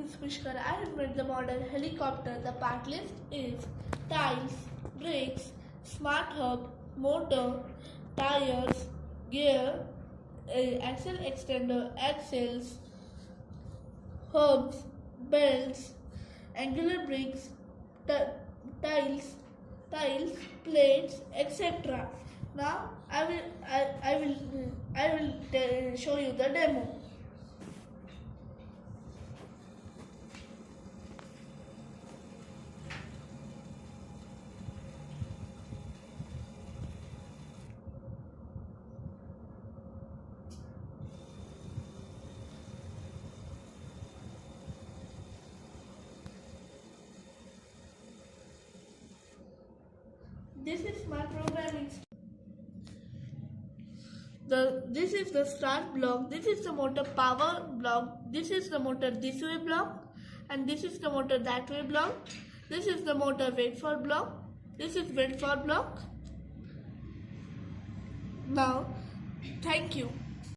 is Pushkar. I have made the model helicopter. The part list is tiles, brakes, smart hub, motor, tires, gear, axle extender, axles, hubs, belts, angular bricks, tiles, plates, etc. Now I will show you the demo. This is my programming. This is the start block. This is the motor power block. This is the motor this way block, and this is the motor that way block. This is the motor wait for block. This is wait for block. Now, thank you.